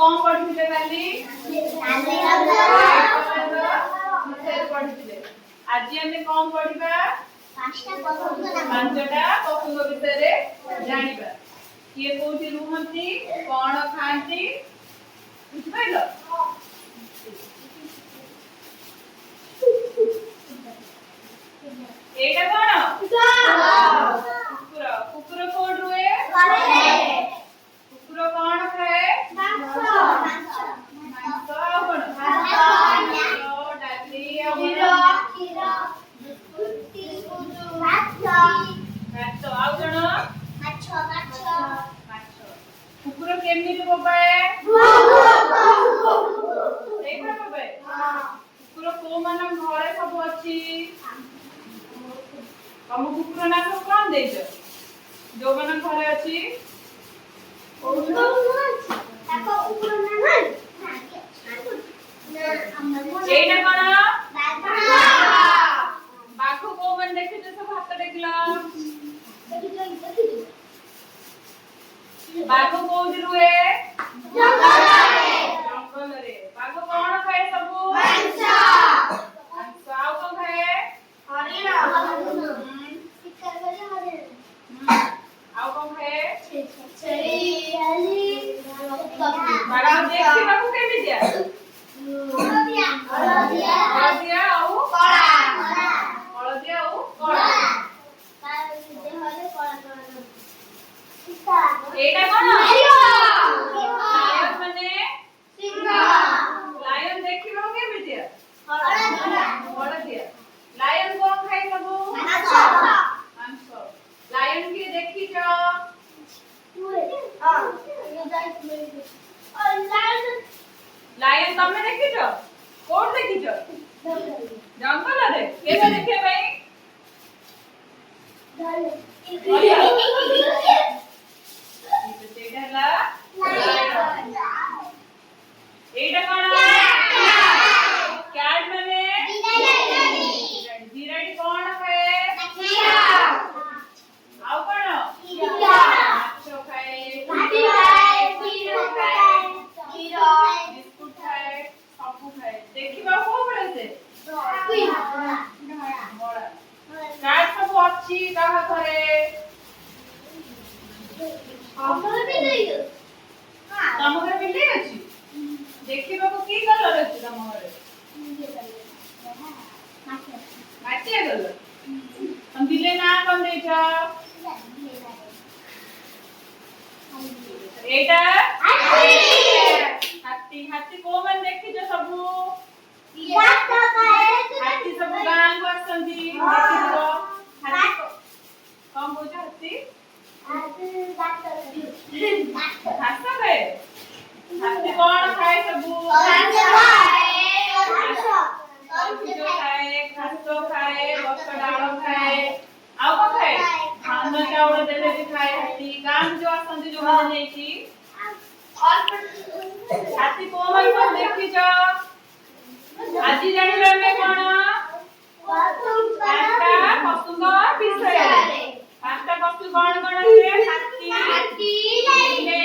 कौन पढ़िथिले काली पढ़िथिले आज हम कौन पढ़िबा पांचटा पशुंग विषय जानिबा किए कोठी रुहंती कौन खांती बुझ पाइलो एटा कोन कुकुर कुकुर कोड रुए कुकुर कोन खाए मांस कोन डाली खीर भात आउ जण माछ कुकुर केमनी बोबाए देखा बोबाए कुकुर को मन घरे सब अछि हम कुकुर ना को कोन देछ जो मन घरे अछि ताको कुकुर ना एटा कोन बाघ को मन देखि जे सब हाथ देखला बाघ को रुए जंगल रे बाघ कोन खाए सब मांस आउ को खाए हरिण शिकार करे हरिण आउ को खाए छेली बड़ा देखि बाबू के भी दिया हळदिया आउ कळा हळदिया आउ कळा तार देह हले कळा कळा एटा कोन लायन माने सिंह लायन देखिबो के बिटिया हळदिया लायन कोन खाइ सबु मांस लायन के देखि छ हां लायन तमे देखि छ कोन देखि छ जंगल रे केबे देखे भाई एटा कोन कैट माने बिराडी कोन खाए आउ कोन माछ खाए बिस्कुट खाए सबु खाए देखिबा को पड़े से कैट सब अछि कहा करे हमर भी नहीं तम घर बिल्ली अछि देखिबा को की कलर अछि तम घरे माछे कलर हम बिल्ली ना कोन देछा एटा हाथी हाथी को मन देखि जो सबु हाथी सब गां को आसंदी देखि जो हाथी कम बोझ हाथी घास खाए हाथी कौन खाए सबु घास खाए घास खाए गछ डाल खाए आउ को खाए धान चाउल देले भी खाए हाथी गां जो आसंदी जो मन नै छी हाथी को मन को देखि जो आज जानिबा में कोन पांचटा पशुंग विषय पांचटा पशु कोन कोन है हाथी बिल्ली